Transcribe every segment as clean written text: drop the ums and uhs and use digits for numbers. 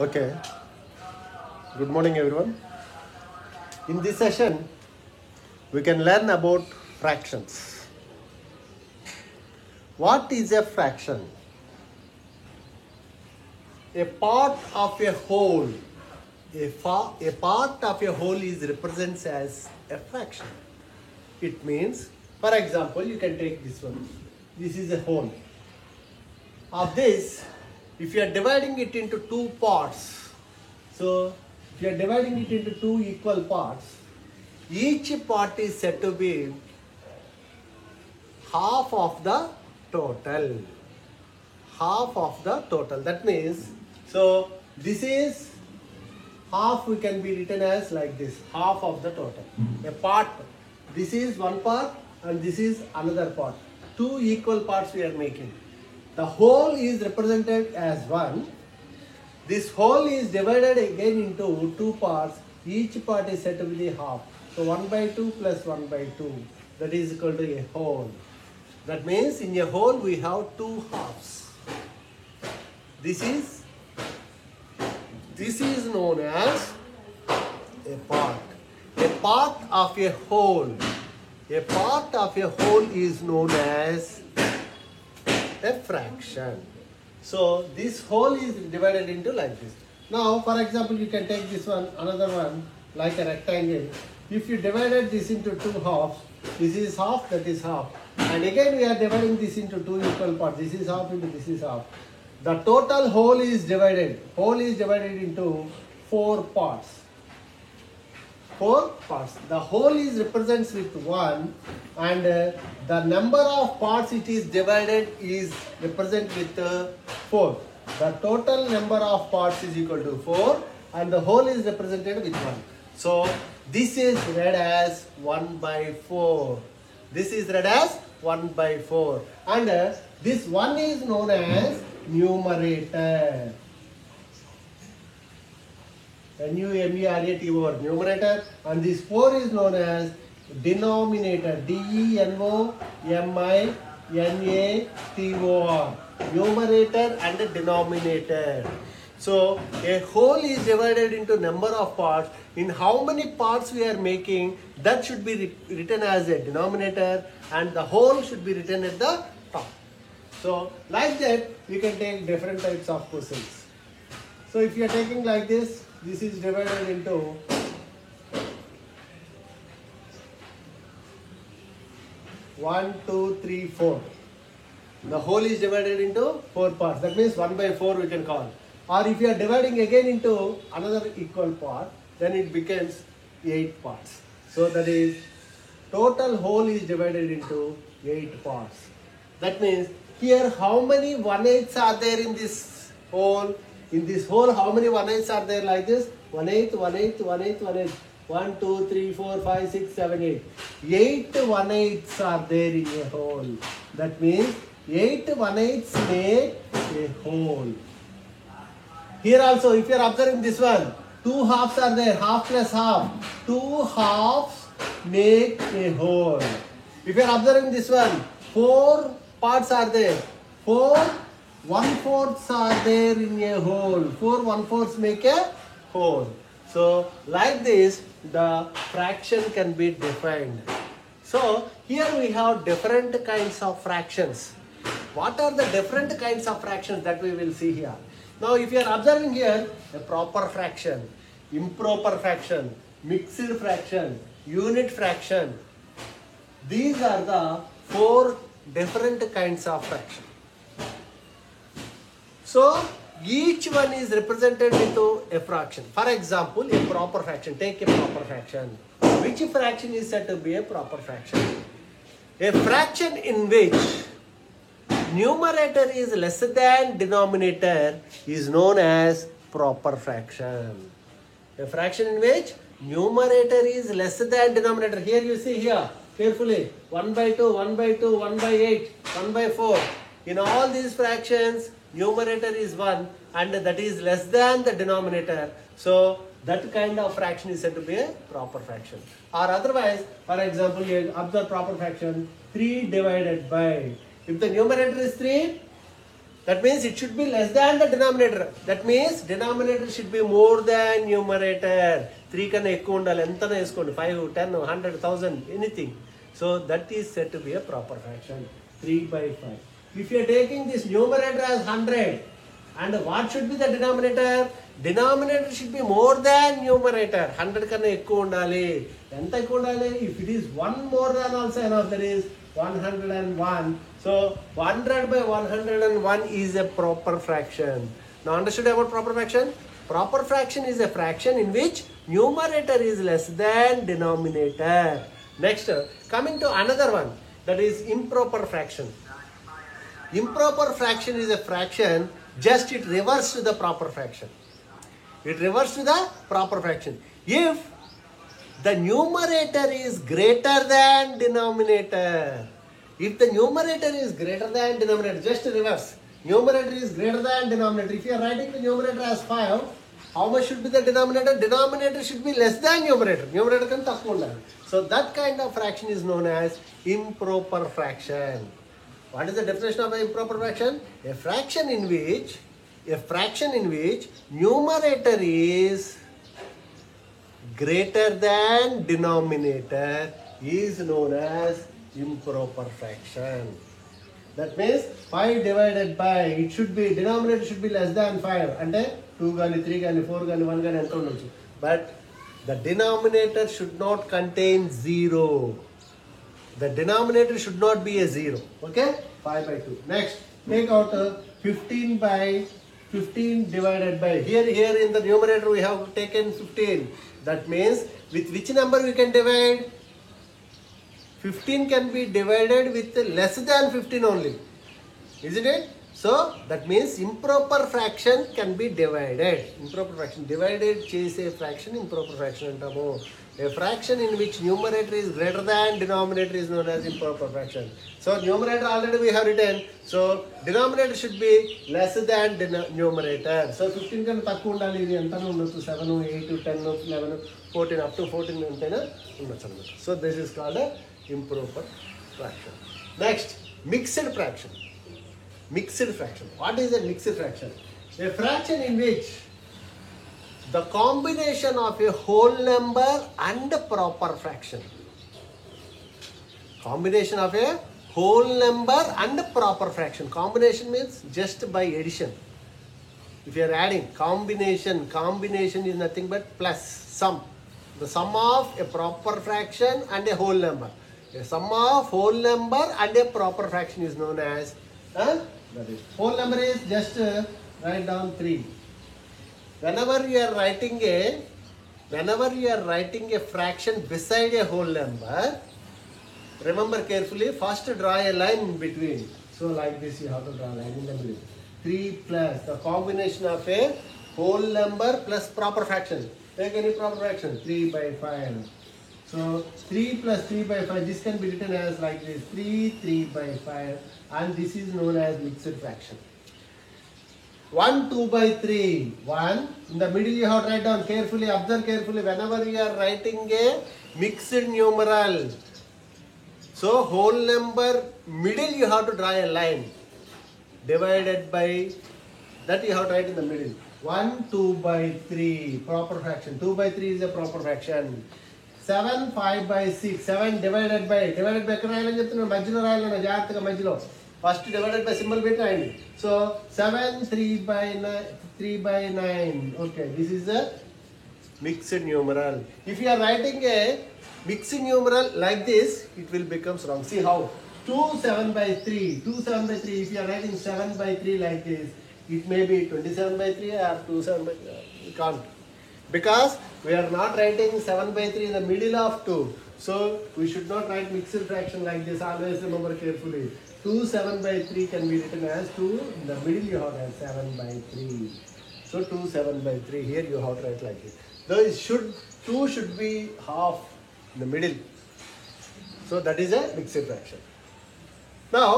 Okay, good morning everyone. In this session, we can learn about fractions. What is a fraction? A part of a whole. A part of a whole is represents as a fraction. It means, for example, you can take this one. This is a whole. Of this, if you are dividing it into two parts, so if you are dividing it into two equal parts, each part is said to be half of the total. Half of the total. That means, so this is half, we can be written as like this, half of the total. A part, this is one part and this is another part. Two equal parts we are making. The whole is represented as one. This whole is divided again into two parts. Each part is said to be the half. So 1 by 2 plus 1 by 2. That is equal to a whole. That means in a whole we have two halves. This is known as a part. A part of a whole. A part of a whole is known as a fraction. So this whole is divided into like this. Now, for example, you can take this one, another one, like a rectangle. If you divided this into two halves, this is half, that is half. And again we are dividing this into two equal parts. This is half into this is half. The total whole is divided. Whole is divided into four parts. Four parts. The whole is represents with 1 and the number of parts it is divided is represent with 4. The total number of parts is equal to 4 and the whole is represented with 1. So this is read as 1 by 4. This is read as 1 by 4 and this 1 is known as numerator. Numerator, numerator, and this 4 is known as denominator. D-E-N-O-M-I-N-A-T-O-R. Numerator and denominator. So a whole is divided into number of parts. In how many parts we are making, that should be written as a denominator and the whole should be written at the top. So like that, we can take different types of questions. So if you are taking like this is divided into 1, 2, 3, 4. The whole is divided into 4 parts. That means 1 by 4 we can call. Or if you are dividing again into another equal part, then it becomes 8 parts. So that is total whole is divided into 8 parts. That means here how many 1/8ths are there in this whole? In this whole, how many 1/8ths are there like this? 1/8, 1/8, 1/8, 1/8. 1, 2, 3, 4, 5, 6, 7, 8. 8 1/8ths are there in a whole. That means 8 1/8ths make a whole. Here also, if you are observing this one, 2 halves are there, half plus half. 2 halves make a whole. If you are observing this one, 4 parts are there. 4 1/4ths are there in a whole. 4 1/4ths make a whole. So like this, the fraction can be defined. So here we have different kinds of fractions. What are the different kinds of fractions that we will see here? Now if you are observing here, a proper fraction, improper fraction, mixed fraction, unit fraction. These are the 4 different kinds of fraction. So each one is represented into a fraction. For example, a proper fraction. Take a proper fraction. Which fraction is said to be a proper fraction? A fraction in which numerator is less than denominator is known as proper fraction. A fraction in which numerator is less than denominator. Here you see here carefully 1 by 2, 1 by 2, 1 by 8, 1 by 4. In all these fractions, numerator is 1 and that is less than the denominator. So that kind of fraction is said to be a proper fraction. Or otherwise, for example, you observe proper fraction 3 divided by. If the numerator is 3, That means it should be less than the denominator. That means denominator should be more than numerator. 3 కన్నా ఎక్కువ ఉండాలి, ఎంతనే వేసుకోండి, 5, 10, 100, 1000, anything. So that is said to be a proper fraction. 3/5. If you are taking this numerator as 100, and what should be the denominator? Denominator should be more than numerator. 100 కన్నా ఎక్కువ ఉండాలి. ఎంత ఎక్కువ ఉండాలి? If it is 1 more than also enough, that is 101. So 100/101 is a proper fraction. Now understood about proper fraction? Proper fraction is a fraction in which numerator is less than denominator. Next, coming to another one, that is improper fraction. Improper fraction is a fraction, just it reverses to the proper fraction. It reverses to the proper fraction. If the numerator is greater than denominator, if the numerator is greater than denominator, just reverse. Numerator is greater than denominator. If you are writing the numerator as 5, how much should be the denominator? Denominator should be less than numerator. Numerator can takkuva undali. So that kind of fraction is known as improper fraction. What is the definition of an improper fraction? A fraction in which numerator is greater than denominator is known as improper fraction. That means 5 divided by, it should be, denominator should be less than 5. And 2 gani, 3 gani, 4 gani, 1 gani enta undochu. But the denominator should not contain 0. The denominator should not be a 0. Okay? 5/2. Next, take out 15 divided by, here in the numerator we have taken 15. That means with which number we can divide? 15 can be divided with less than 15 only. Isn't it? So that means improper fraction can be divided. Improper fraction divided chese fraction improper fraction antamo. A fraction in which numerator is greater than denominator is known as improper fraction. So numerator already we have written. So denominator should be less than numerator. So 15 kan takku undali, idi entana undochu, 7, 8, 10, 11, 14 up to 14 antena undochu. So this is called a improper fraction. Next, mixed fraction. Mixed fraction. What is a mixed fraction? A fraction in which the combination of a whole number and a proper fraction. Combination of a whole number and a proper fraction. Combination means just by addition. If you are adding, combination is nothing but plus, sum. The sum of a proper fraction and a whole number. A sum of whole number and a proper fraction is known as, that is, whole number is just write down 3. Whenever you are writing a fraction beside a whole number, remember carefully, first draw a line in between. So like this you have to draw a line in the middle. 3 plus the combination of a whole number plus proper fraction. Take any proper fraction, 3/5. So 3 plus 3/5, this can be written as like this, 3/5, and this is known as mixed fraction. 1 2/3, 1, in the middle you have to write down carefully, observe carefully, whenever you are writing a mixed numeral. So whole number middle you have to draw a line, divided by, that you have to write in the middle. 1 2/3, proper fraction. 2/3 is a proper fraction. 7 5/6, 7 divided by ఎక్కడ రాయాలని చెప్తున్నాను, మధ్యలో రాయాలన్నా జాగ్రత్తగా, మధ్యలో first divided by symbol పెట్టి రాయండి. So 7 3/9. Okay, this is a mixed numeral. If you are writing a mixed numeral like this, it will become wrong. See how 2 7/3. If you are writing 7/3 like this, it may be 27/3 or 27/3. You can't, because we are not writing 7/3 in the middle of 2. So we should not write mixed fraction like this. Always remember carefully. 2 7/3 can be written as 2. In the middle you have to write 7/3. So 2 7/3. Here you have to write like this. Though 2 should be half in the middle. So that is a mixed fraction. Now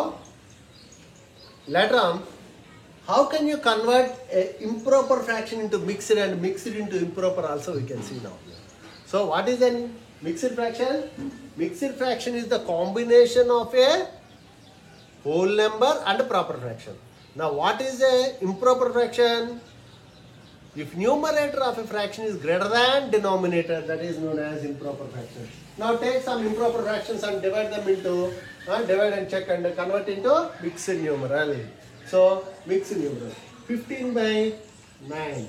later on, how can you convert a improper fraction into mixed and mixed into improper also we can see now. So what is a mixed fraction? Mixed fraction is the combination of a whole number and a proper fraction. Now what is a improper fraction? If numerator of a fraction is greater than denominator, that is known as improper fraction. Now take some improper fractions and divide them into, divide and check and convert into mixed numeral. So mixed numeral, 15 by 9.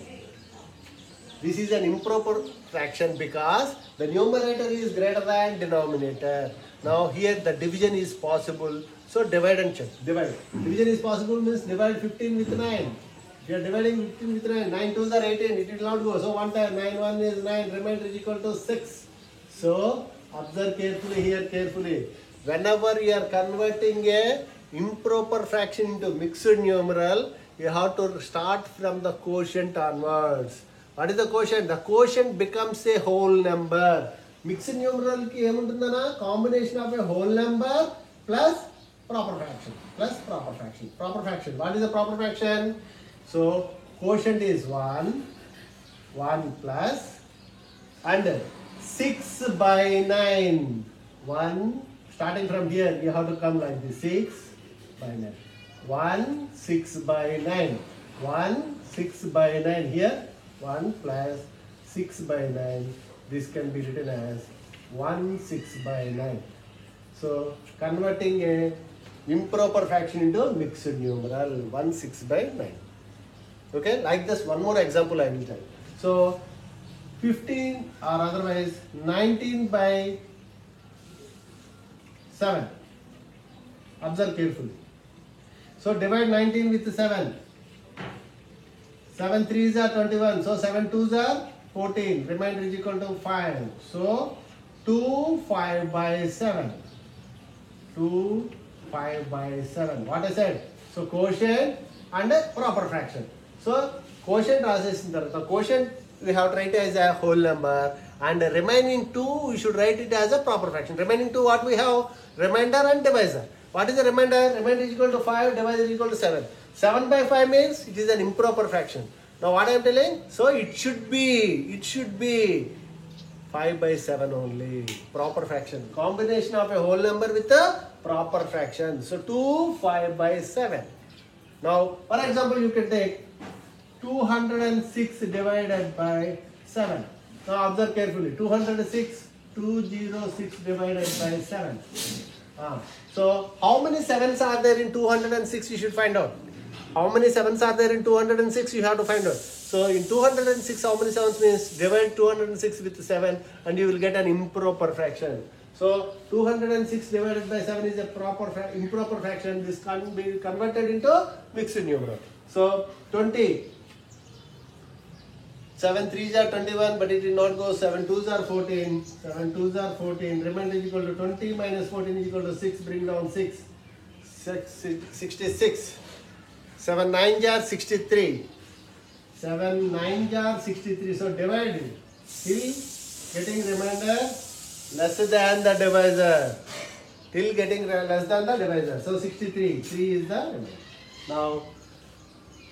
This is an improper fraction because the numerator is greater than denominator. Now here the division is possible. So divide and check. Divide. Division is possible means divide 15 with 9. If you are dividing 15 with 9, 9 2s are 18, it will not go. So 1 time 9 1 is 9, remainder is equal to 6. So observe carefully here, carefully. Whenever you are converting a improper fraction into mixed numeral, you have to start from the quotient onwards. What is the quotient? The quotient becomes a whole number. Mixed numeral ki emuntundana combination of a whole number plus proper fraction. Plus proper fraction. Proper fraction. What is the proper fraction? So quotient is 1, 1 plus, and 6 by 9. 1, starting from here, you have to come like this, 6 by 9. 1, 6 by 9. 1, 6 by 9 here. 1 plus 6 by 9. This can be written as 1 6 by 9. So converting a improper fraction into mixed numeral, 1 6 by 9. Okay, like this one more example I will tell. So 15 or otherwise 19 by 7. Observe carefully. So divide 19 with 7. 7 3s are 21. So 7 2s are 14. Remainder is equal to 5. So 2 5 by 7. 2 5 by 7. What I said? So quotient and a proper fraction. So quotient the quotient we have to write as a whole number, and the remaining 2 we should write it as a proper fraction. Remaining 2 what we have? Remainder and divisor. What is the remainder? Remainder is equal to 5, divisor is equal to 7. 7 by 5 means it is an improper fraction. Now what I am telling? So it should be 5 by 7 only. Proper fraction. Combination of a whole number with a proper fraction. So 2 5 by 7. Now for example you can take 206 divided by 7. Now observe carefully. 206 divided by 7. So how many 7s are there in 206 you should find out. How many 7s are there in 206 you have to find out. So in 206 how many 7s means divide 206 with 7 and you will get an improper fraction. So 206 divided by 7 is a improper fraction. This can be converted into mixed numeral. So 20. 7 3s are 21, but it did not go. 7 2s are 14. 7 2s are 14. Remainder is equal to 20 minus 14 is equal to 6. Bring down 6. 66. 7 9s are 63. 7 9s are 63. So divide it. Till getting remainder less than the divisor. Till getting less than the divisor. So 63. 3 is the remainder.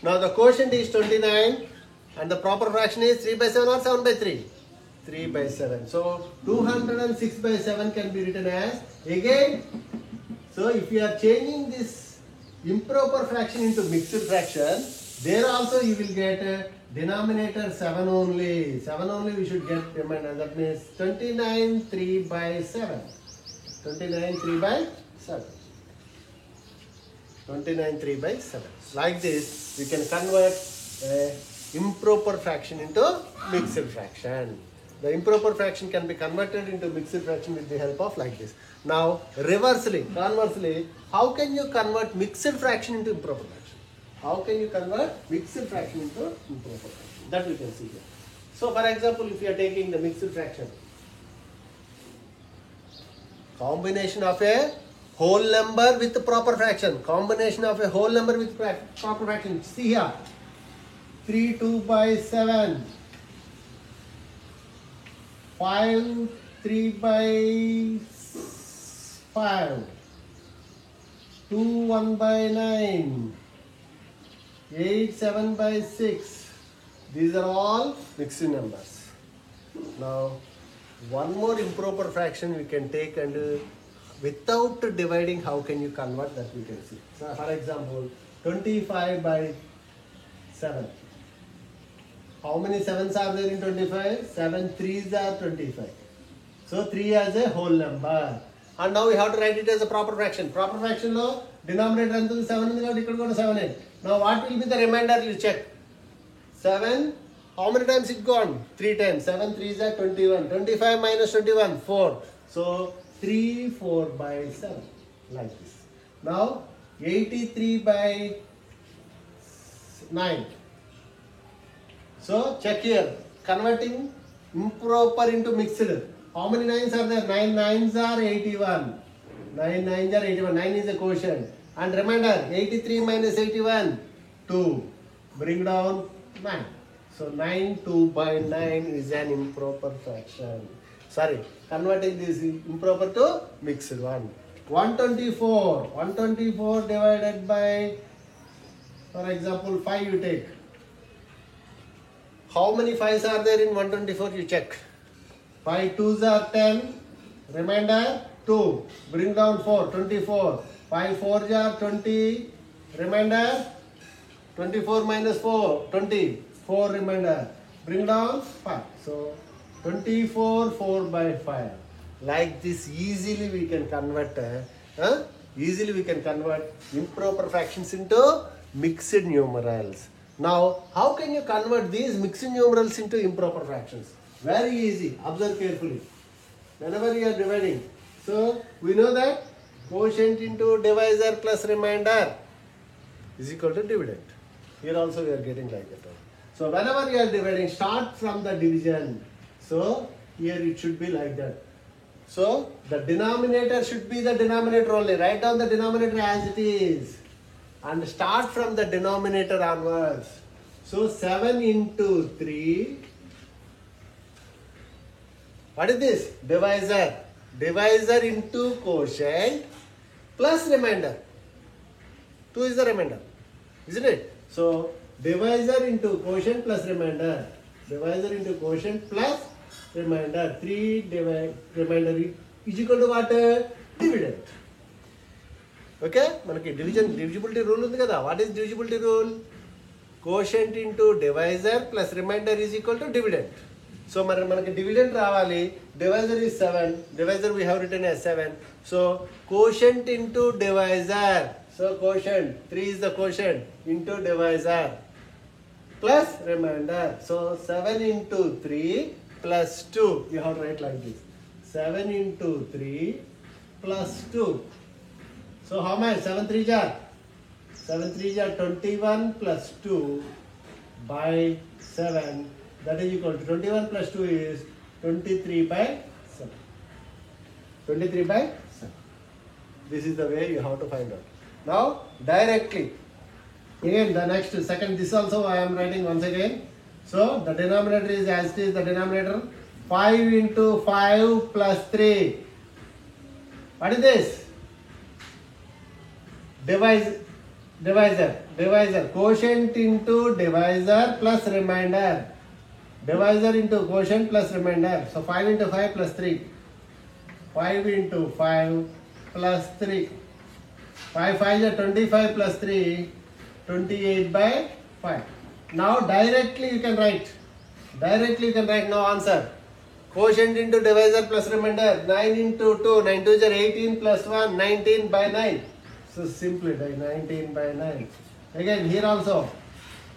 Now the quotient is 29. And the proper fraction is 3 by 7 or 7 by 3? 3 by 7. So 206 by 7 can be written as, again, so if you are changing this improper fraction into mixed fraction, there also you will get a denominator 7 only. 7 only we should get remainder. That means 29 3 by 7. 29 3 by 7. 29 3 by 7. Like this, we can convert improper fraction into mixed fraction. The improper fraction can be converted into mixed fraction with the help of like this. Now, conversely, how can you convert mixed fraction into improper fraction? How can you convert mixed fraction into improper fraction? That we can see here. So, for example, if you are taking the mixed fraction, combination of a whole number with the proper fraction. Combination of a whole number with proper fraction. See here. 3 2 by 7. 5 3 by 5. 2 1 by 9. 8 7 by 6. These are all mixed numbers. Now, one more improper fraction we can take, and without dividing, how can you convert that we can see. So, for example, 25 by 7. How many 7s are there in 25? 7 3s are 25. So 3 as a whole number. And now we have to write it as a proper fraction. Proper fraction lo denominator antu 7 undi kabatti ikkada kuda 7 e. Now what will be the remainder? You check. 7. How many times it gone? 3 times. 7 3s are 21. 25 minus 21 4. So 3 4 by 7 like this. Now 83 by 9. So check here. Converting improper into mixed. How many 9s are there? 9 9s are 81. 9 9s are 81. 9 is a quotient. And remainder 83 minus 81 2. Bring down 9. So 9 2 by 9 is an improper fraction. Sorry, converting this improper to mixed one. 124. 124 divided by, for example, 5 you take. How many 5s are there in 124? You check. 5 2s are 10. Remainder 2. Bring down 4. 24. 5 4s are 20. Remainder 24 minus 4. 20. 4 remainder. Bring down 5. So 24 4 by 5. Like this easily we can convert. Easily we can convert improper fractions into mixed numerals. Now how can you convert these mixed numerals into improper fractions? Very easy. Observe carefully. Whenever you are dividing. So we know that quotient into divisor plus remainder is equal to dividend. Here also we are getting like that. So whenever you are dividing, start from the division. So here it should be like that. So the denominator should be the denominator only. Write down the denominator as it is. And start from the denominator onwards. So 7 into 3. What is this? Divisor. Divisor into quotient plus remainder. 2 is the remainder. Isn't it? So divisor into quotient plus remainder. Divisor into quotient plus remainder. 3 remainder is equal to what? Dividend. Okay? Manaki divisibility rule undi kada. What is divisibility rule? Quotient into divisor plus remainder is equal to dividend. So manaki dividend ravali. Divisor is 7. Divisor we have written as 7. So quotient into divisor. So quotient 3 is the quotient into divisor plus remainder. So 7 into 3 plus 2. You have to write like this. 7 into 3 plus 2. So how much? 7 3 jar? 7 3 jar 21 plus 2 by 7. That is equal to 21 plus 2 is 23 by 7. 23 by 7. This is the way you have to find out. Now directly. Again the next second, this also I am writing once again. So the denominator is as it is the denominator. 5 into 5 plus 3. What is this? Divisor. Quotient into divisor plus remainder. Divisor into quotient plus remainder. So 5 into 5 plus 3. 5 into 5 plus 3. 5 5 is 25 plus 3. 28 by 5. Now directly you can write. No answer. Quotient into divisor plus remainder. 9 into 2. 9 2 is 18 plus 1. 19 by 9. So simply write 19 by 9. Again here also.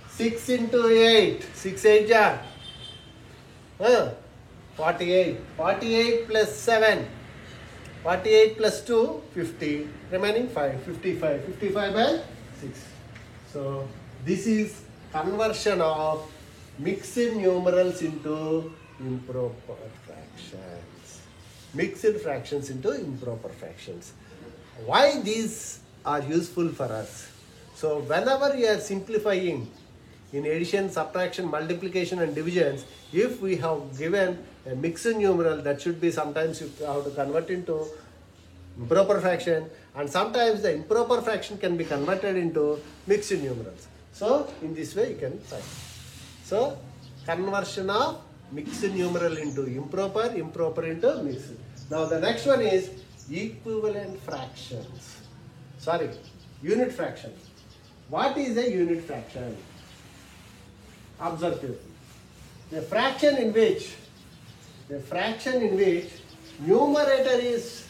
6 into 8. 6 8 jar. 48. 48 plus 7. 48 plus 2. 50. Remaining 5. 55. 55 by 6. So this is conversion of mixed numerals into improper fractions. Mixed fractions into improper fractions. Why these are useful for us? So whenever you are simplifying in addition, subtraction, multiplication and divisions, if we have given a mixed numeral, that should be sometimes you have to convert into improper fraction, and sometimes the improper fraction can be converted into mixed numerals. So in this way you can find. So conversion of mixed numeral into improper, improper into mixed. Now the next one is equivalent fractions. Sorry, unit fractions. What is a unit fraction? Observe carefully. The fraction in which numerator is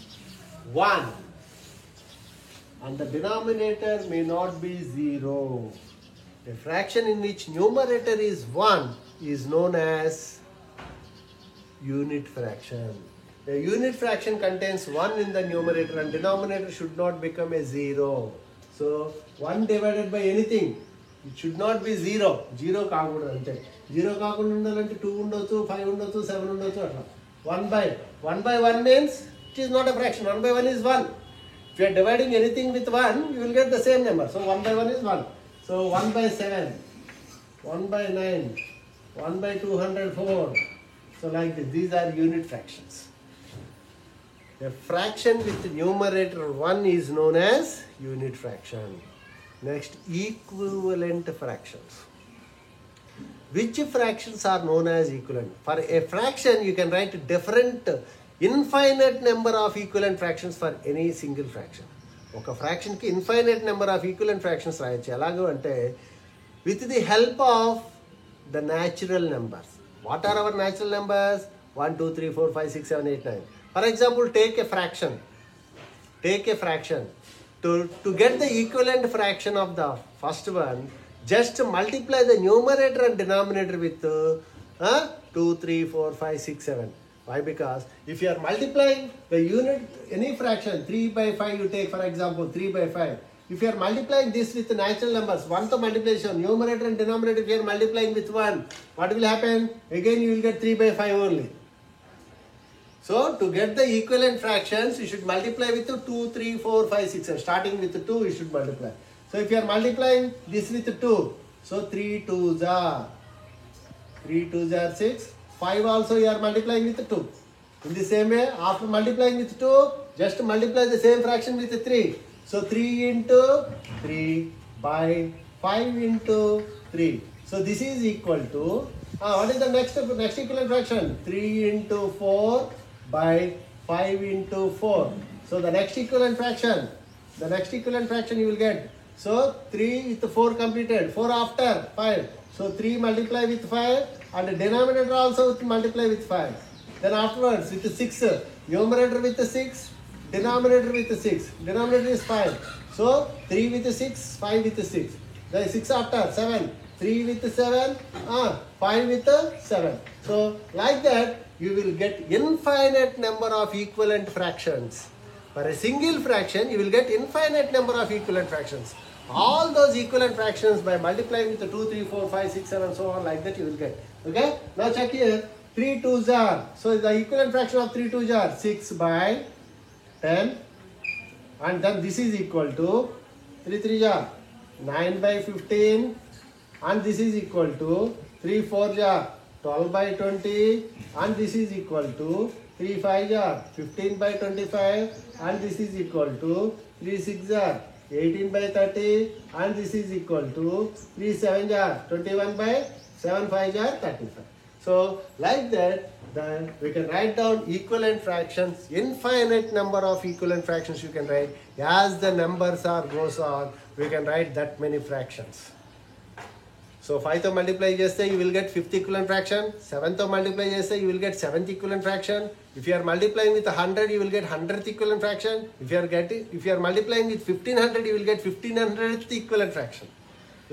1 and the denominator may not be 0. A fraction in which numerator is 1 is known as unit fraction. A unit fraction contains 1 in the numerator and denominator should not become a 0. So 1 divided by anything, it should not be 0. 0 కాకూడదు అంతే. 0 కాకుండా ఉండాలంటే 2 ఉండొచ్చు, 5 ఉండొచ్చు, 7 ఉండొచ్చు అట్లా. 1 by 1 means it is not a fraction. 1 by 1 is 1. If you are dividing anything with 1, you will get the same number. So 1 by 1 is 1. So 1 by 7, 1 by 9, 1 by 204. So like this, these are unit fractions. A fraction with numerator 1 is known as unit fraction. Next, equivalent fractions. Which fractions are known as equivalent? For a fraction, you can write different infinite number of equivalent fractions for any single fraction. ఒక ఫ్రాక్షన్కి infinite number of equivalent fractions రాయొచ్చు. ఎలాగో అంటే with the help of the natural numbers. What are our natural numbers? 1, 2, 3, 4, 5, 6, 7, 8, 9. For example, take a fraction. To get the equivalent fraction of the first one, just multiply the numerator and denominator with 2, 3, 4, 5, 6, 7. Why? Because if you are multiplying the unit, any fraction, 3 by 5 you take, for example, 3 by 5. If you are multiplying this with the natural numbers, 1 to multiplication, numerator and denominator, if you are multiplying with 1, what will happen? Again you will get 3 by 5 only. So to get the equivalent fractions, you should multiply with 2, 3, 4, 5, 6, 7. Starting with 2, you should multiply. So if you are multiplying this with 2, so 3 2s are 6. 5 also you are multiplying with 2. In the same way, after multiplying with 2, just multiply the same fraction with 3. So 3 into 3 by 5 into 3. So this is equal to, what is the next equivalent fraction? 3 into 4 by 5 into 4. So the next equivalent fraction you will get. So 3 with 4 completed, 4 after 5. So 3 multiply with 5 and the denominator also multiply with 5. Then afterwards with 6, numerator with 6, denominator with 6. Denominator is 5. So 3 with 6, 5 with 6. Then 6 after 7, 3 with 7, 5 with 7. So like that you will get infinite number of equivalent fractions. For a single fraction, you will get infinite number of equivalent fractions. All those equivalent fractions by multiplying with the 2, 3, 4, 5, 6, 7, so on, like that you will get. Okay? Now check here. 3 2s are. So the equivalent fraction of 3 2s are 6 by 10. And then this is equal to 3 3s are 9 by 15. And this is equal to 3 4s are 12 by 20. And this is equal to 3 5s are 15 by 25. And this is equal to 3 6s are 18 by 30, and this is equal to 3 7s are 21 by 7 5s are 35. So like that, then we can write down equivalent fractions, infinite number of equivalent fractions you can write. As the numbers are goes on, we can write that many fractions. So 5 to multiply చేస్తే you will get 5th equivalent fraction. 7 to multiply చేస్తే you will get 7th equivalent fraction. If you are multiplying with 100, you will get 100th equivalent fraction. If you are multiplying with 1500, you will get 1500th equivalent fraction.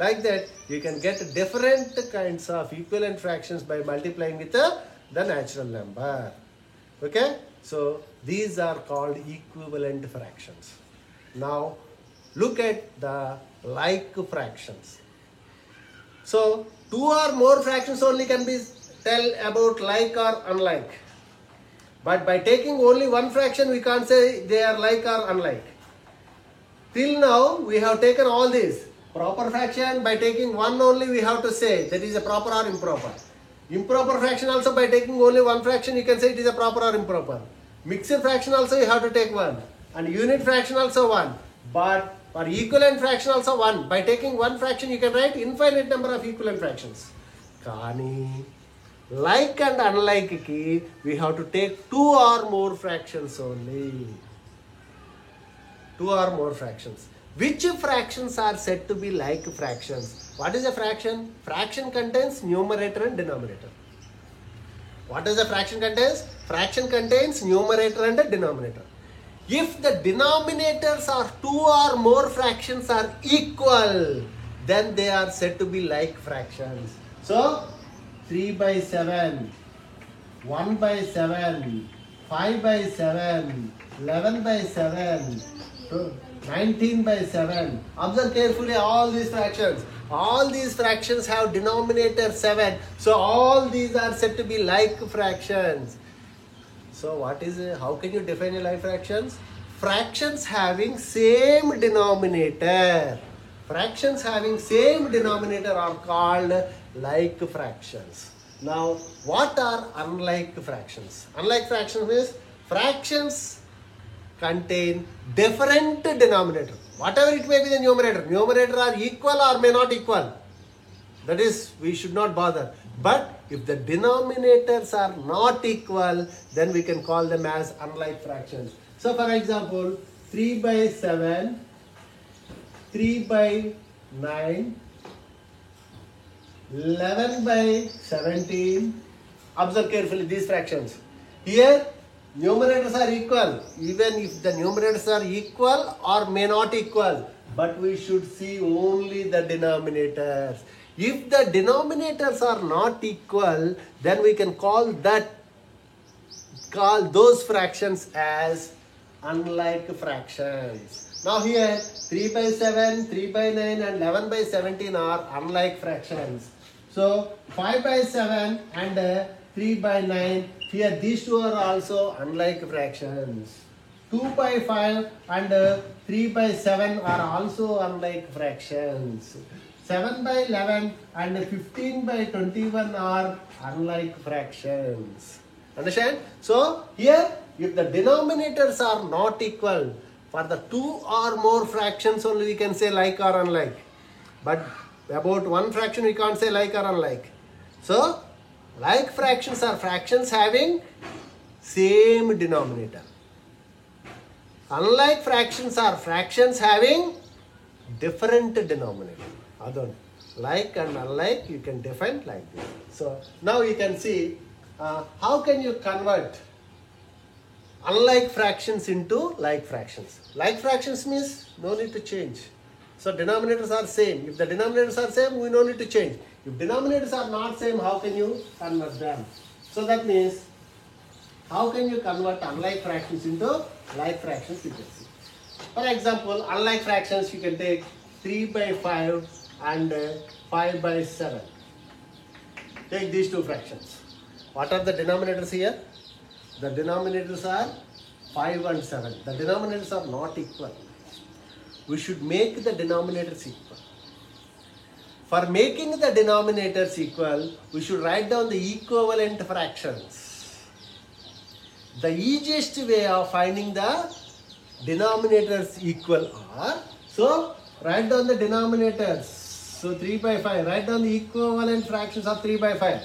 Like that, you can get different kinds of equivalent fractions by multiplying with the natural number. Okay? So these are called equivalent fractions. Now look at the like fractions. So 2 or more fractions only can be tell about like or unlike. But by taking only one fraction, we can't say they are like or unlike. Till now, we have taken all these. Proper fraction, by taking one only, we have to say that is a proper or improper. Improper fraction also, by taking only one fraction, you can say it is a proper or improper. Mixed fraction also, you have to take one. And unit fraction also one. But for equivalent fraction also one. By taking one fraction, you can write infinite number of equivalent fractions. Kani, like and unlike ki, we have to take 2 or more fractions only. 2 or more fractions. Which fractions are said to be like fractions? What is a fraction? Fraction contains numerator and denominator. What does a fraction contains? Fraction contains numerator and denominator. If the denominators are 2 or more fractions are equal, then they are said to be like fractions. So 3 by 7, 1 by 7, 5 by 7, 11 by 7, 19 by 7. Observe carefully all these fractions. All these fractions have denominator 7. So all these are said to be like fractions. So what is it? How can you define a like fractions? Fractions having same denominator. Fractions having same denominator are called like fractions. Now, what are unlike fractions? Unlike fractions means fractions contain different denominator. Whatever it may be the numerator. Numerator are equal or may not equal. That is, we should not bother. But if the denominators are not equal, then we can call them as unlike fractions. So for example, 3 by 7, 3 by 9, 11 by 17. Observe carefully these fractions. Here, numerators are equal. Even if the numerators are equal or may not equal. But we should see only the denominators. If the denominators are not equal, then we can call those fractions as unlike fractions. Now here 3 by 7, 3 by 9 and 11 by 17 are unlike fractions. So 5 by 7 and 3 by 9, here these two are also unlike fractions. 2 by 5 and 3 by 7 are also unlike fractions. 7 by 11 and 15 by 21 are unlike fractions. Understand? So here, if the denominators are not equal, for the 2 or more fractions only we can say like or unlike. But about one fraction we can't say like or unlike. So, like fractions are fractions having same denominator. Unlike fractions are fractions having different denominator. Like and unlike you can define like this. So now you can see how can you convert unlike fractions into like fractions. Like fractions means no need to change. So denominators are same. If the denominators are same, we no need to change. If denominators are not same, how can you convert them? So that means how can you convert unlike fractions into like fractions, you can see. For example, unlike fractions you can take 3 by 5 and 5 by 7. Take these two fractions. What are the denominators here? The denominators are 5 and 7. The denominators are not equal. We should make the denominators equal. For making the denominators equal, we should write down the equivalent fractions. The easiest way of finding the denominators equal are, so write down the denominators. So 3 by 5, write down the equivalent fractions of 3 by 5.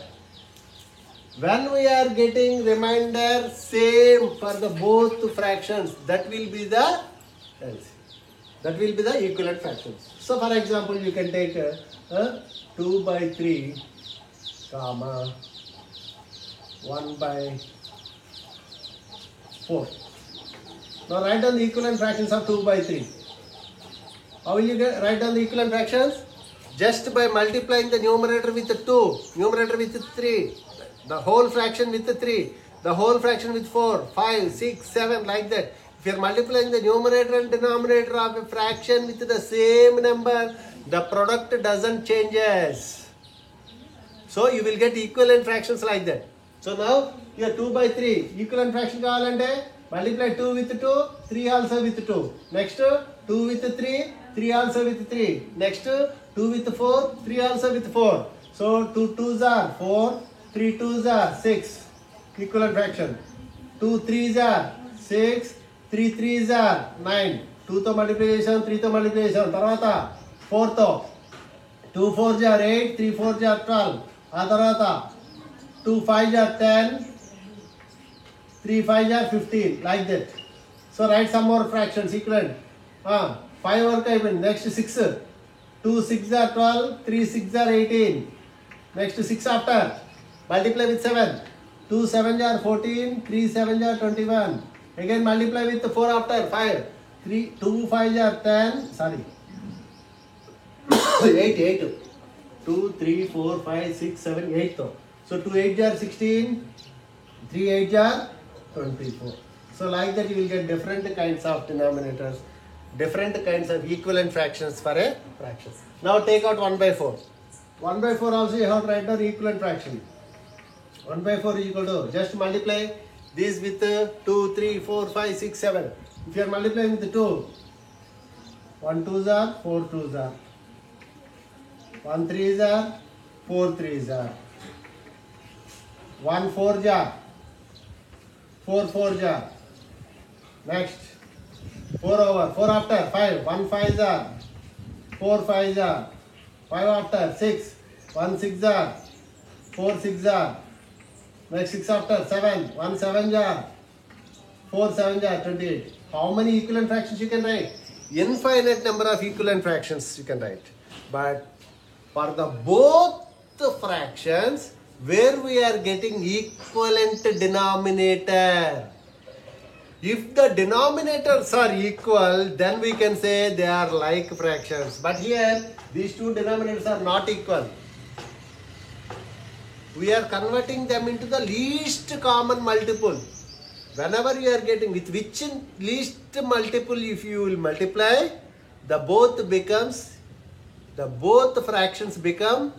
When we are getting remainder same for the both fractions, that will be the equivalent fractions. So for example, you can take 2 by 3, comma 1 by 4. Now write down the equivalent fractions of 2 by 3. How will you write down the equivalent fractions? Just by multiplying the numerator with 2, numerator with 3, the whole fraction with 3, the whole fraction with 4, 5, 6, 7, like that. If you are multiplying the numerator and denominator of a fraction with the same number, the product doesn't changes. So you will get equivalent fractions like that. So now here 2 by 3, equivalent fraction kavalante, multiply 2 with 2, 3 also with 2. Next 2 with 3, 3 also with 3. Next 2 with 4, 3 also with 4. So 2 2s are 4, 3 2s are 6. Equivalent fraction. 2 3s are 6, 3 3s are 9. 2 to multiplication, 3 to multiplication. Tarvata 4 to. 2 4s are 8, 3 4s are 12. Tarvata 2 5s are 10, 3 5s are 15. Like that. So write some more fractions equivalent. 5 work I mean. Next 6. 2 6 are 12, 3 6 are 18. Next 6 after. Multiply with 7. 2 7 are 14, 3 7 are 21. Again multiply with 4 after 5. 2 5 are 10. Sorry. 8. 2 3 4 5 6 7 8. So 2 8 are 16. 3 8 are 24. So like that you will get different kinds of denominators, different kinds of equivalent fractions for a fraction. Now take out 1 by 4. 1 by 4 also you have to write down equivalent fraction. 1 by 4 is equal to, just multiply this with 2, 3, 4, 5, 6, 7. If you are multiplying with 2, 1 2s are, 4 2s are. 1 3s are, 4 3s are. 1 4 jar, 4 4 jar. Next, 4 over, 4 after, 5, 1 5 jar, 4 5 jar, 5 after, 6, 1 6 jar, 4 6 jar. Next 6 after, 7, 1 7 jar, 4 7 jar, 28. How many equivalent fractions you can write? Infinite number of equivalent fractions you can write. But for the both fractions, where we are getting equivalent denominator. If the denominators are equal, then we can say they are like fractions. But here, these two denominators are not equal. We are converting them into the least common multiple. Whenever you are getting with which least multiple, if you will multiply, the both fractions become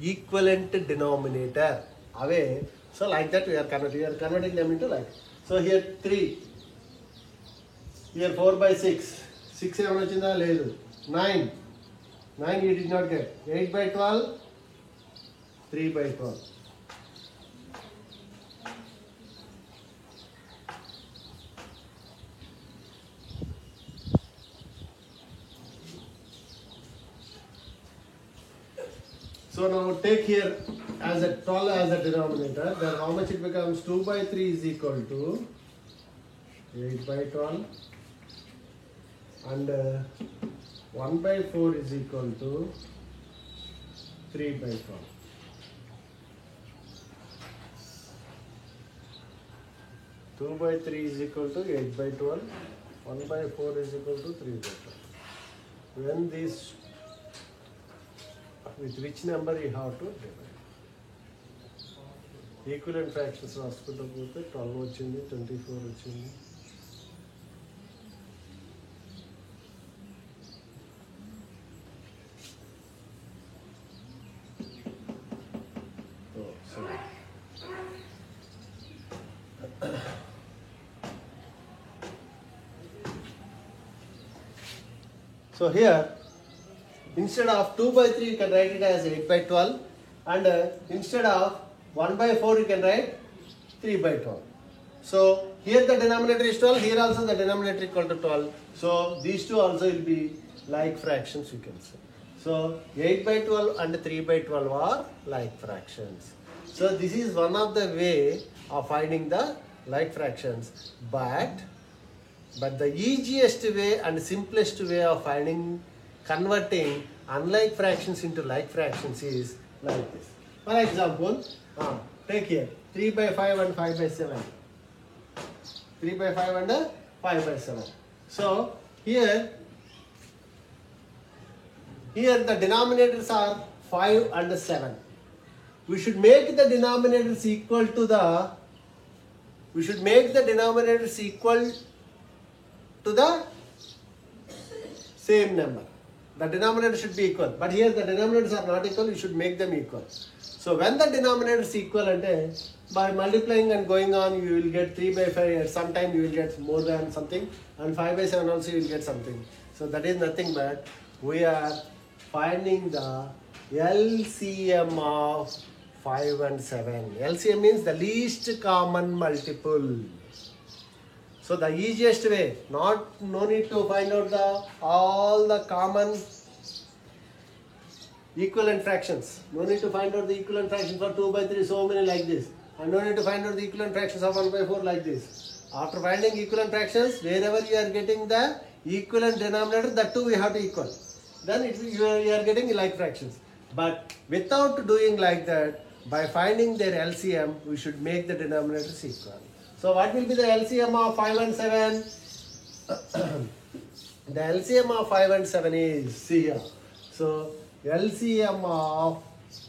equivalent denominator. Away. So like that we are converting them into like. So here 3. Here 4 by 6. 6 9. 9 you did not get. 8 by 12. 3 by 12. So now take here as a 12 as a denominator, then how much it becomes? 2 by 3 is equal to 8 by 12 and 1 by 4 is equal to 3 by 12. Two by 3 is equal to 8 by 12, 1 by 4 is equal to 3 by 12. When these, with which number you have to divide? Equivalent fractions రాసుకుంటూ పోతే 12 వచ్చింది, 24 వచ్చింది. So here, instead of 2 by 3, you can write it as 8 by 12, and instead of 1 by 4, you can write 3 by 12. So here the denominator is 12, here also the denominator equal to 12. So these two also will be like fractions, you can say. So 8 by 12 and 3 by 12 are like fractions. So this is one of the way of finding the like fractions, but the easiest way and simplest way of converting unlike fractions into like fractions is like this. For example, take here 3 by 5 and 5 by 7. 3 by 5 and 5 by 7. So here the denominators are 5 and 7. We should make the denominators equal to the same number. The denominator should be equal. But here the denominators are not equal, you should make them equal. So when the denominator is equal, by multiplying and going on, you will get 3 by 5. Sometime you will get more than something. And 5 by 7 also you will get something. So that is nothing but we are finding the LCM of 5 and 7. LCM means the least common multiple. So the easiest way, no need to find out all the common equivalent fractions. No need to find out the equivalent fractions for 2 by 3, so many like this. And no need to find out the equivalent fractions of 1 by 4 like this. After finding equivalent fractions, wherever you are getting the equivalent denominator, that too we have to equal. Then you are getting like fractions. But without doing like that, by finding their LCM, we should make the denominators equal. So what will be the LCM of 5 and 7? The LCM of 5 and 7 is, see here. So LCM of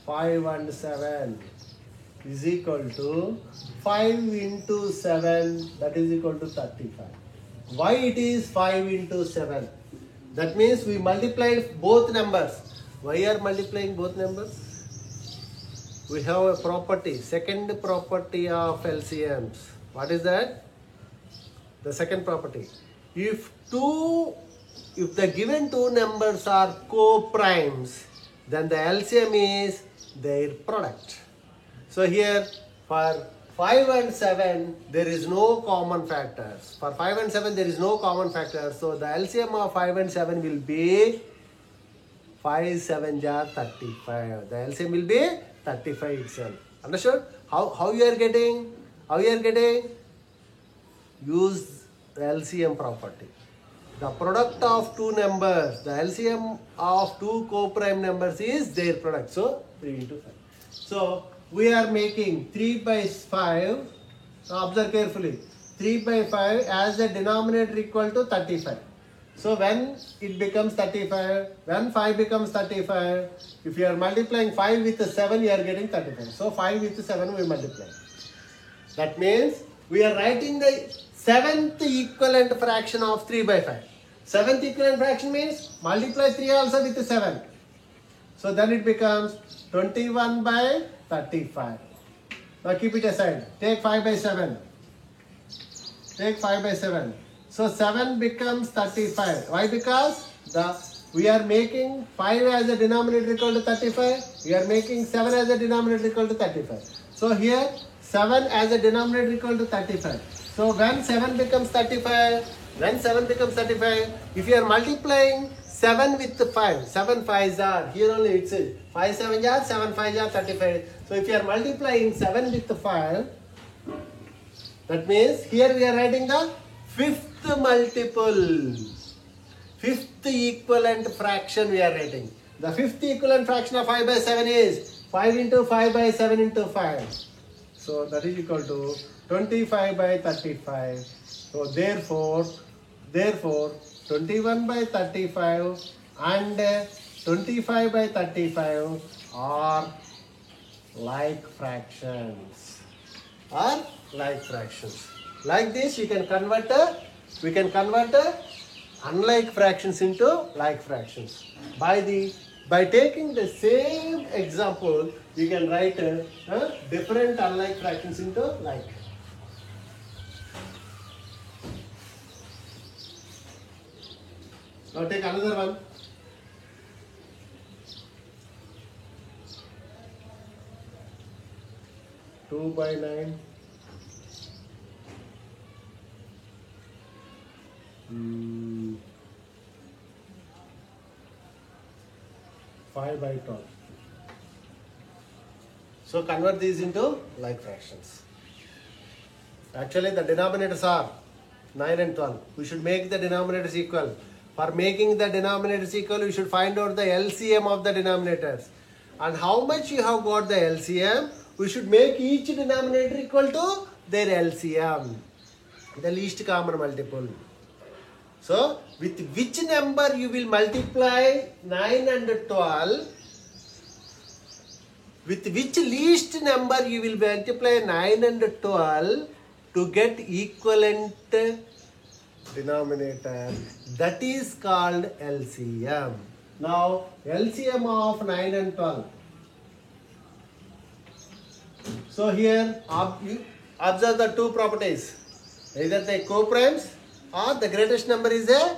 5 and 7 is equal to 5 into 7, that is equal to 35. Why it is 5 into 7? That means we multiply both numbers. Why are multiplying both numbers? We have a property, second property of LCMs. What is that? The second property. If the given two numbers are co-primes, then the LCM is their product. So here for 5 and 7 there is no common factors. For 5 and 7 there is no common factors. So the LCM of 5 and 7 will be 5 7 jar 35. The LCM will be 35 itself. Understood? How you are getting? How you are getting? Use the LCM property. The product of two numbers, the LCM of two co-prime numbers is their product. So 3 into 5. So we are making 3 by 5. Now observe carefully. 3 by 5 as the denominator equal to 35. So when it becomes 35, when 5 becomes 35, if you are multiplying 5 with 7, you are getting 35. So 5 with 7 we multiply. That means we are writing the 7th equivalent fraction of 3 by 5. 7th equivalent fraction means multiply 3 also with 7. So then it becomes 21 by 35. Now keep it aside. Take 5 by 7. Take 5 by 7. So 7 becomes 35. Why? Because we are making 5 as a denominator equal to 35. We are making 7 as a denominator equal to 35. So here 7 as a denominator equal to 35. So when 7 becomes 35, if you are multiplying 7 with 5, 7 5s are, here only it says 5 7 are, 7 5s are 35. So if you are multiplying 7 with 5, that means here we are writing the fifth multiple, fifth equivalent fraction we are writing. The fifth equivalent fraction of 5 by 7 is 5 into 5 by 7 into 5. So that is equal to 25 by 35. So therefore 21 by 35 and 25 by 35 are like fractions. Like this we can convert unlike fractions into like fractions. By taking the same example, you can write different unlike fractions into like. Now take another one. Two by 9. 5 by 12. So convert these into like fractions. Actually the denominators are 9 and 12. We should make the denominators equal. For making the denominators equal, we should find out the LCM of the denominators. And how much you have got the LCM, we should make each denominator equal to their LCM, the least common multiple. So, with which number you will multiply 9 and 12? With which least number you will multiply 9 and 12 to get equivalent denominator? That is called LCM. Now, LCM of 9 and 12. So, here observe the two properties. Either the co-primes or the greatest number is a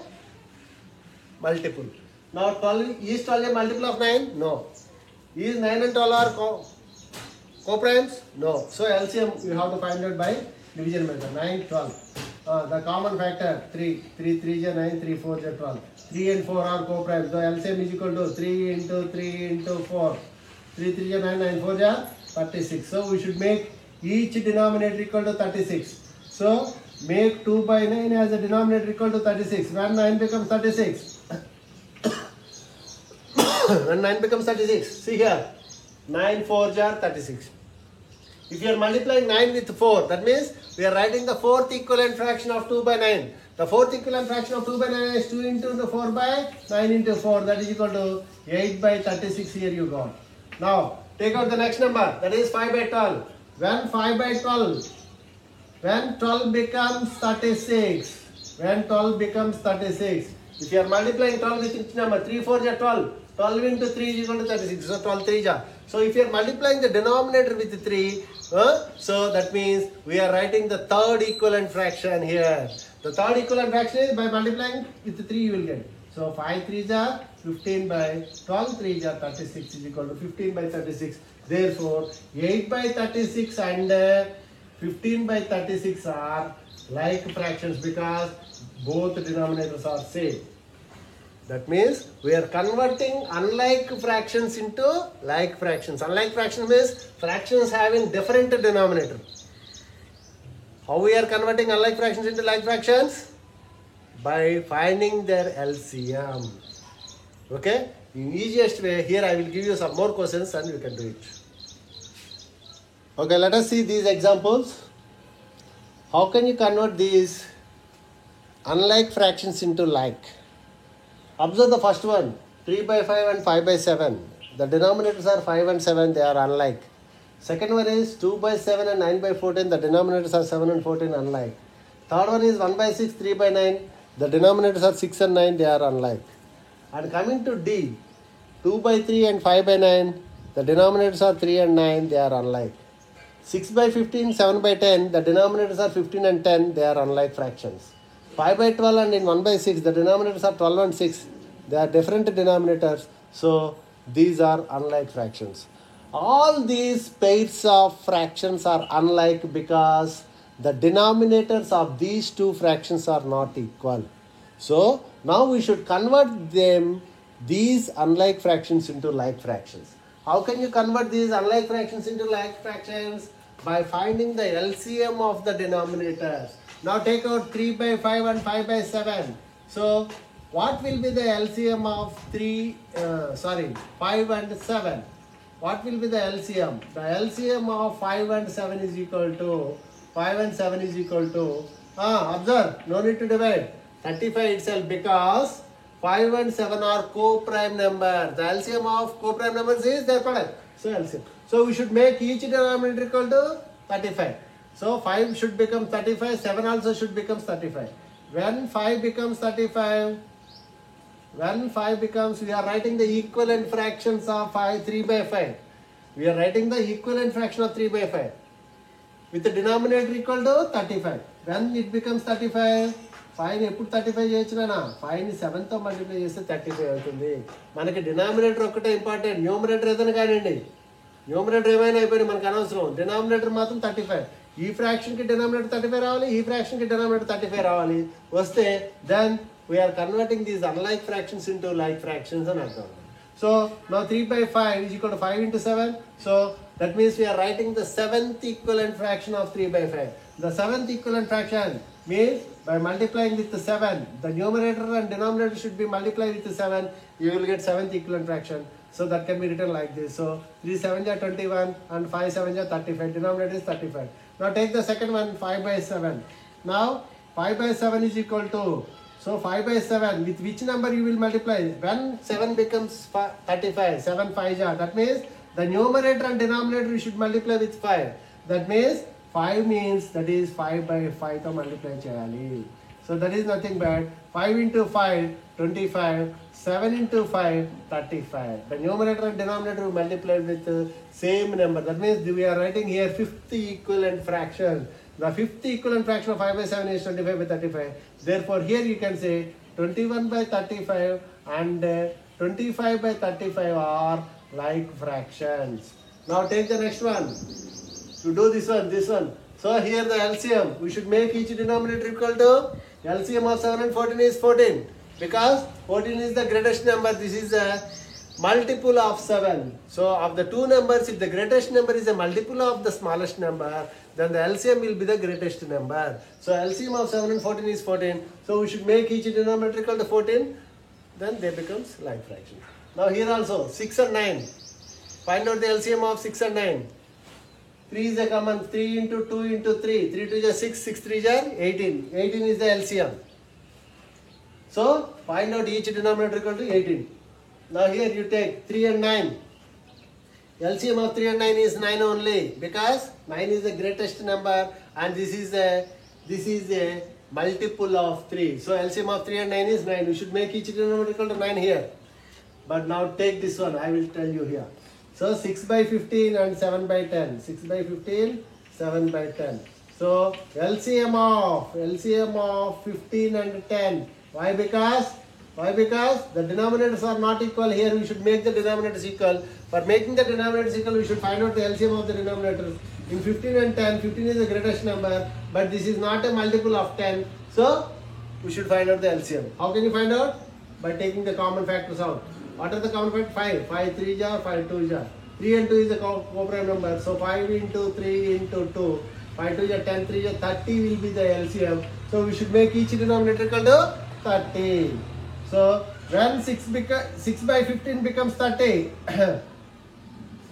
multiple. Now 12 is 12 a multiple of 9? No. Is 9 and 12 are co-primes? No. So LCM you have to find out by division method. 9, 12. The common factor 3. 3 3 is 9, 3 4 is 12. 3 and 4 are co-primes. The LCM is equal to 3 into 3 into 4. 3 3 is 9, 9 4 is 36. So we should make each denominator equal to 36. So make 2 by 9 as a denominator equal to 36. When 9 becomes 36. When 9 becomes 36. See here. 9 4 jar 36. If you are multiplying 9 with 4, that means we are writing the fourth equivalent fraction of 2 by 9. The fourth equivalent fraction of 2 by 9 is 2 into the 4 by 9 into 4. That is equal to 8 by 36 here you got. Now, take out the next number. That is 5 by 12. When 5 by 12, when 12 becomes 36, when 12 becomes 36, if you are multiplying 12 with which number? 3 4 are 12. 12 into 3 is equal to 36. So 12 3 are. So if you are multiplying the denominator with 3, so that means we are writing the third equivalent fraction here. The third equivalent fraction is by multiplying with 3 you will get. So 5 3 are 15 by 12 3 are 36 is equal to 15 by 36. Therefore 8 by 36 and 15 by 36 are like fractions because both denominators are same. That means we are converting unlike fractions into like fractions. Unlike fractions means fractions having different denominator. How we are converting unlike fractions into like fractions? By finding their LCM. Okay? In easiest way, here I will give you some more questions and you can do it. Okay, let us see these examples. How can you convert these unlike fractions into like? Observe the first one, 3 by 5 and 5 by 7. The denominators are 5 and 7, they are unlike. Second one is 2 by 7 and 9 by 14, the denominators are 7 and 14, unlike. Third one is 1 by 6, 3 by 9, the denominators are 6 and 9, they are unlike. And coming to D, 2 by 3 and 5 by 9, the denominators are 3 and 9, they are unlike. 6 by 15, 7 by 10, the denominators are 15 and 10, they are unlike fractions. 5 by 12 and in 1 by 6, the denominators are 12 and 6. They are different denominators. So, these are unlike fractions. All these pairs of fractions are unlike because the denominators of these two fractions are not equal. So, now we should convert them, these unlike fractions into like fractions. How can you convert these unlike fractions into like fractions? By finding the LCM of the denominators. Now take out 3 by 5 and 5 by 7. So, what will be the LCM of 5 and 7? What will be the LCM? The LCM of 5 and 7 is equal to, 5 and 7 is equal to, observe, no need to divide, 35 itself because 5 and 7 are co-prime numbers. The LCM of co-prime numbers is their product. So, LCM. So, we should make each denominator equal to 35. So 5 should become 35, 7 also should become 35. When 5 becomes 35, when 5 becomes, we are writing the equivalent fractions of 3 by 5. We are writing the equivalent fraction of 3 by 5. With the denominator equal to 35. When it becomes 35, 5 ఎప్పుడు 35 చేయొచ్చునా 5 ని 7 తో multiply చేస్తే 35 అవుతుంది. మనకి denominator ఒకటే important. Numerator ఏదైనా కానివ్వండి. Numerator ఏమైనా అయిపోయింది మనకు అనవసరం. డినామినేటర్ మాత్రం 35. ఈ ఫ్రాక్షన్ కి డినామినేటర్ 35 రావాలి, ఈ ఫ్రాక్షన్ కి డినామినేటర్ 35 రావాలి. వస్తే then we are converting these unlike fractions into like fractions and అర్థం. So now 3 by 5 is equal to 5 into 7. So that means we are writing the seventh equivalent fraction of 3 by 5. The seventh equivalent fraction means by multiplying with the 7, the numerator and denominator should be multiplied with the 7. You will get seventh equivalent fraction. So that can be written like this. So 3 7 are 21 and 5 7 are 35. Denominator is 35. Now take the second one, 5 by 7. Now 5 by 7 is equal to, so 5 by 7, with which number you will multiply? When 7 becomes 35, 7 5 are. That means the numerator and denominator you should multiply with 5. That means 5 means that is 5 by 5 to multiply cheyali. So that is nothing but 5 into 5, 25, 7 into 5, 35. The numerator and denominator will multiply with the same number. That means we are writing here 50 equivalent fraction. The 50 equivalent fraction of 5 by 7 is 25 by 35. Therefore, here you can say 21 by 35 and 25 by 35 are like fractions. Now take the next one. To do this one. So here the LCM, we should make each denominator equal to, LCM of 7 and 14 is 14. Because 14 is the greatest number. This is the multiple of 7. So of the two numbers, if the greatest number is a multiple of the smallest number, then the LCM will be the greatest number. So LCM of 7 and 14 is 14. So we should make each denominator equal to 14. Then they becomes like fraction. Now here also 6 and 9. Find out the LCM of 6 and 9. 3 is a common. 3 into 2 into 3. 3 2 is 6. 6 3 is 18. 18 is the LCM. So find out each denominator equal to 18. Now here you take 3 and 9. LCM of 3 and 9 is 9 only, because 9 is the greatest number and this is a multiple of 3. So LCM of 3 and 9 is 9. We should make each denominator equal to 9 here. But now take this one, I will tell you here. So 6 by 15 and 7 by 10. 6 by 15, 7 by 10. So LCM of 15 and 10. Why? Because the denominators are not equal. Here we should make the denominators equal. For making the denominators equal, we should find out the LCM of the denominators. In 15 and 10, 15 is the greatest number, but this is not a multiple of 10. So we should find out the LCM. How can you find out? By taking the common factors out. What are the common factors? 5. 5 3 jar, 5 2 jar. 3 and 2 is the co-prime number. So 5 into 3 into 2. 5 2 jar, 10 3 jar, 30 will be the LCM. So we should make each denominator equal to 30. So when 6 by 15 becomes 30,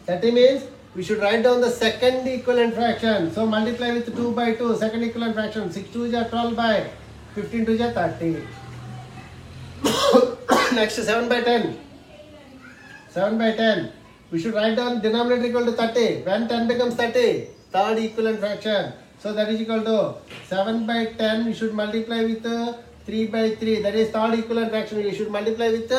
30 means we should write down the second equivalent fraction. So multiply with 2 by 2, second equivalent fraction. 6 2 is 12 by 15 2 is 30. Next 7 by 10. 7 by 10. We should write down denominator equal to 30. When 10 becomes 30, third equivalent fraction. So that is equal to 7 by 10. We should multiply with 3 by 3. That is third equivalent fraction. We should multiply with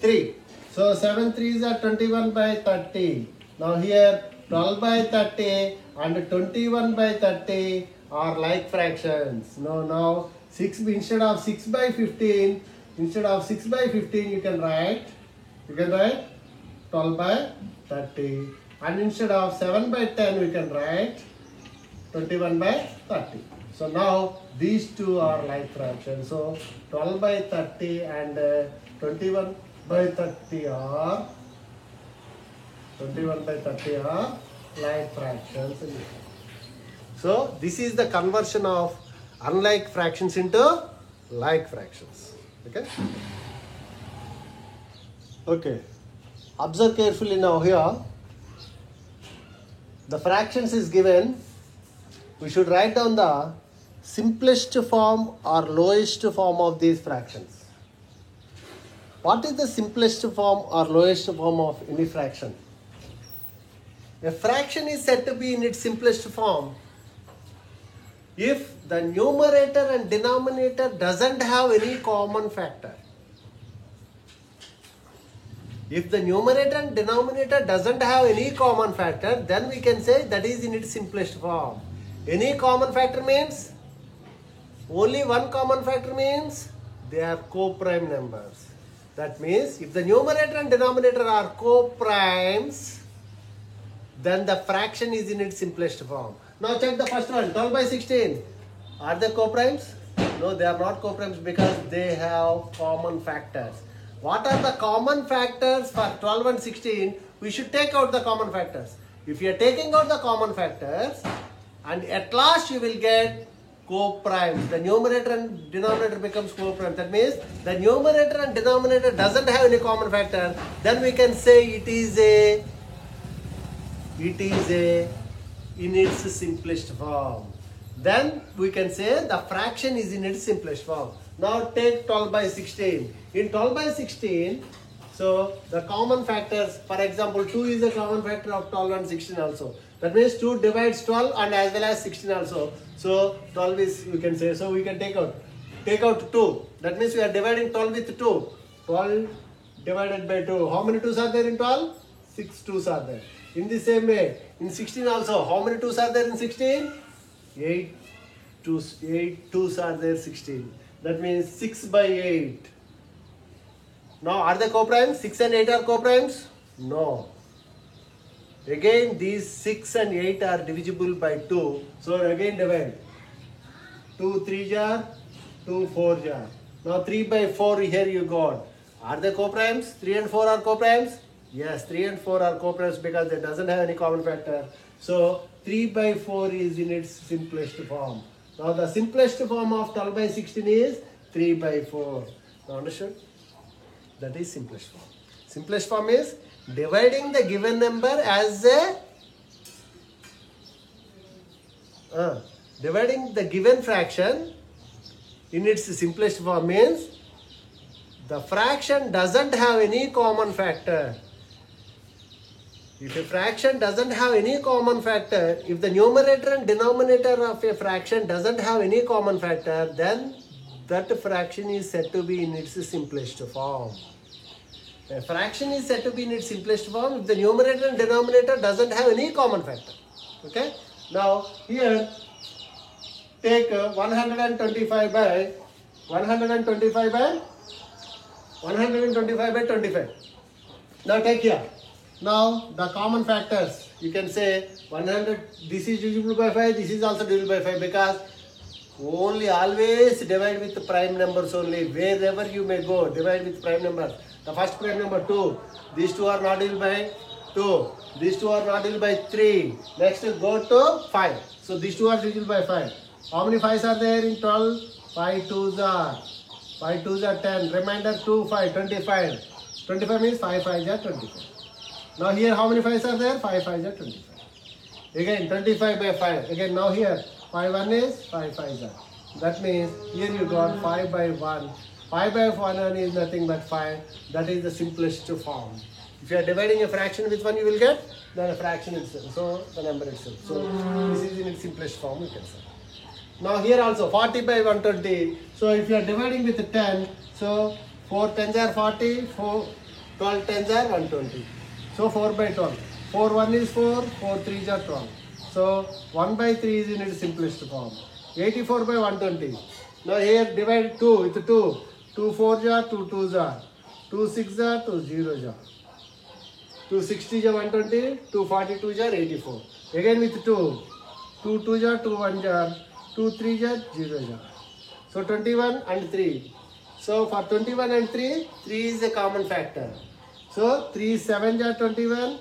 3. So 7 3 is 21 by 30. Now here 12 by 30 and 21 by 30 are like fractions. Now 6 instead of 6 by 15, you can write 12 by 30, and instead of 7 by 10 we can write 21 by 30. So now these two are like fractions. So 12 by 30 and 21 by 30 are like fractions. So this is the conversion of unlike fractions into like fractions. Okay. Observe carefully now here. The fractions is given. We should write down the simplest form or lowest form of these fractions. What is the simplest form or lowest form of any fraction? A fraction is said to be in its simplest form if the numerator and denominator doesn't have any common factor. If the numerator and denominator doesn't have any common factor, then we can say that is in its simplest form. Any common factor means, only one common factor means they are co-prime numbers. That means if the numerator and denominator are co-primes, then the fraction is in its simplest form. Now check the first one, 12 by 16. Are they co-primes? No, they are not co-primes because they have common factors. What are the common factors for 12 and 16? We should take out the common factors. If you are taking out the common factors, and at last you will get co-primes. The numerator and denominator becomes co-prime. That means the numerator and denominator doesn't have any common factor. Then we can say it is in its simplest form. Then we can say the fraction is in its simplest form. Now take 12 by 16. In 12 by 16, so the common factors, for example, 2 is a common factor of 12 and 16 also. That means 2 divides 12 and as well as 16 also. So 12 is, we can say, so we can take out 2. That means we are dividing 12 with 2. 12 divided by 2. How many 2's are there in 12? 6 2's are there. In the same way, in 16 also, how many 2's are there in 16? 8 2's are there 16. That means 6 by 8. Now are they co-primes? 6 and 8 are co-primes? No. Again these 6 and 8 are divisible by 2. So again divide. 2 3 jar, 2 4 jar. Now 3 by 4 here you got. Are they co-primes? 3 and 4 are co-primes? Yes, 3 and 4 are co-primes because they doesn't have any common factor. So 3 by 4 is in its simplest form. Now the simplest form of 12 by 16 is 3 by 4. Now understood? That is simplest form. Simplest form is dividing the given number as a dividing the given fraction in its simplest form means the fraction doesn't have any common factor. If a fraction doesn't have any common factor, if the numerator and denominator of a fraction doesn't have any common factor, then that fraction is said to be in its simplest form. A fraction is said to be in its simplest form if the numerator and denominator doesn't have any common factor. Okay? Now here take 125 by 125 by 125 by 25. Now take here. Now the common factors, you can say 100, this is divisible by 5, this is also divisible by 5 because only always divide with prime numbers only. Wherever you may go, divide with prime numbers. The first prime number 2, these two are not divisible by 2, these two are not divisible by 3. Next go to 5. So these two are divisible by 5. How many 5s are there in 12? 5 2s are. 5 2s are 10. Remainder 2, 5, 25. 25 means 5 5s are 25. Now here how many 5s are there? 5 5s are 25. Again 25 by 5. Again now here 5 1 is 5 5s are. That means here you got 5 by 1. 5 by 1 is nothing but 5. That is the simplest form. If you are dividing a fraction with 1 you will get then a fraction itself. So the number itself. So this is in its simplest form you can say. Now here also 40 by 120. So if you are dividing with 10, so 4 10s are 40, 12 10s are 120. So 4 by 12. 4 1 is 4, 4 3s are 12. So 1 by 3 is in its simplest form. 84 by 120. Now here divide 2 with 2. 2 4s are, 2 2s are. 2 6s are, 2 0s are. 2 60s are 120, 2 42s are 84. Again with 2. 2 2s are, 2 1s are. 2 3s are, 0s are. So 21 and 3. So for 21 and 3, 3 is a common factor. So 3 7s are 21,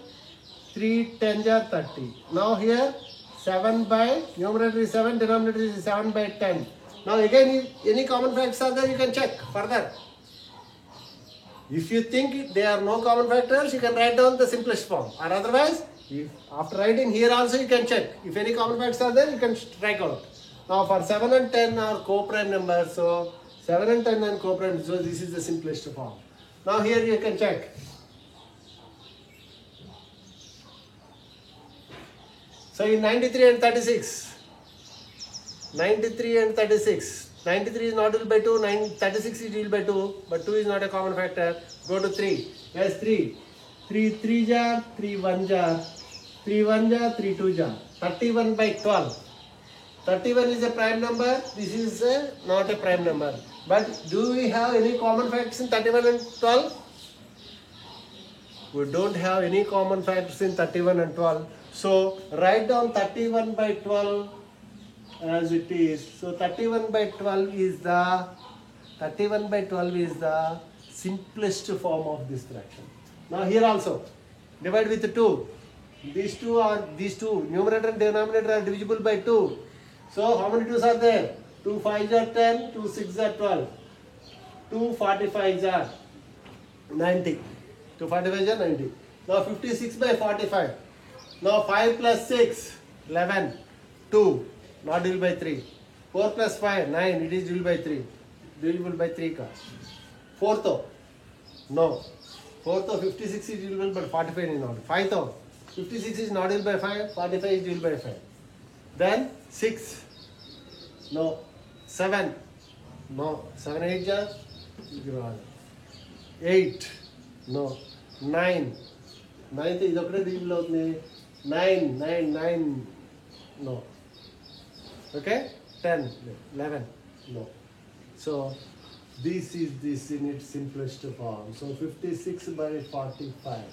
3 10s are 30. Now here 7 by, numerator is 7, denominator is 7 by 10. Now again if any common factors are there you can check further. If you think there are no common factors you can write down the simplest form, or otherwise if after writing here also you can check. If any common factors are there you can strike out. Now for 7 and 10 are co-prime numbers, so 7 and 10 are co-prime, so this is the simplest form. Now here you can check. So in 93 and 36, 93 and 36, 93 is not divisible by 2, 36 is divisible by 2, but 2 is not a common factor. Go to 3. Yes, 3. 3 3s are, 3 1s are, 3 1s are, 3 2s are. 31 by 12. 31 is a prime number, this is not a prime number. But do we have any common factors in 31 and 12? We don't have any common factors in 31 and 12. So write down 31 by 12 as it is. So 31 by 12 is the simplest form of this fraction. Now here also divide with 2. These two numerator and denominator are divisible by 2. So how many 2s are there? 2 5s are 10, 2 6s are 12, 2 45s are 90. 2 45s are 90. Now 56 by 45. Now 5 plus 6, 11, 2, not divisible by 3. 4 plus 5, 9, it is divisible by 3. Divisible by 3 ka. Fourth, no. Fourth, 56 is divisible but 45 is not. Fifth, 56 is not divisible by 5, 45 is divisible by 5. Then 6, no. 7, no. 7 8 ja, 8, no. 9, 9th is okay divisible outundi. 9, no. Okay? 10, 11, no. So this is this in its simplest form. So 56 by 45.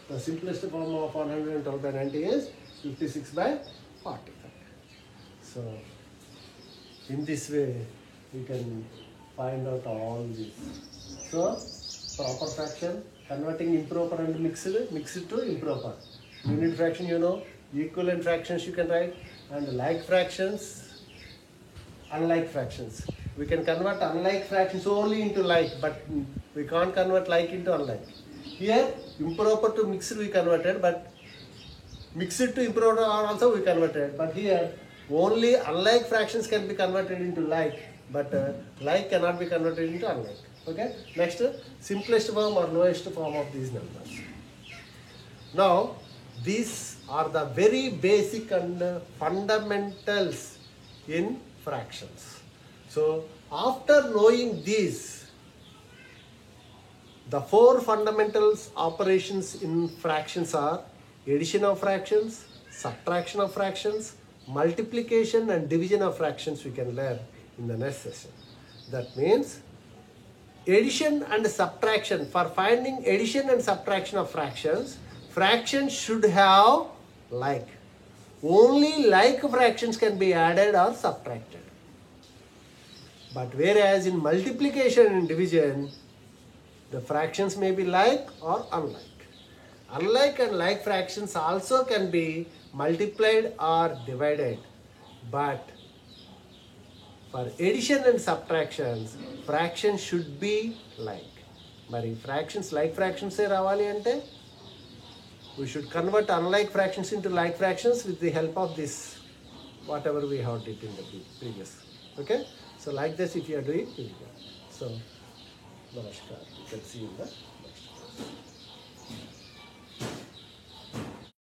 The simplest form of 112 by 90 is 56 by 45. So in this way we can find out all this. So proper fraction, converting improper and mixed to improper. Unit fraction, you know, equivalent fractions you can write, and like fractions, unlike fractions. We can convert unlike fractions only into like, but we can't convert like into unlike. Here, improper to mixed we converted, but mixed to improper also we converted. But here, only unlike fractions can be converted into like, but like cannot be converted into unlike. Okay. Next, simplest form or lowest form of these numbers. Now, these are the very basic and fundamentals in fractions. So, after knowing these, the four fundamentals operations in fractions are addition of fractions, subtraction of fractions, multiplication and division of fractions we can learn in the next session. That means addition and subtraction. For finding addition and subtraction of fractions, fractions should have like. Only like fractions can be added or subtracted. But whereas in multiplication and division, the fractions may be like or unlike. Unlike and like fractions also can be multiplied or divided. But for addition and subtractions, fractions should be like. Mari fractions like fractions ravali ante, we should convert unlike fractions into like fractions with the help of this, whatever we have did in the previous. Okay? So like this if you are doing, you will go. So, namaskar. You can see in the next class.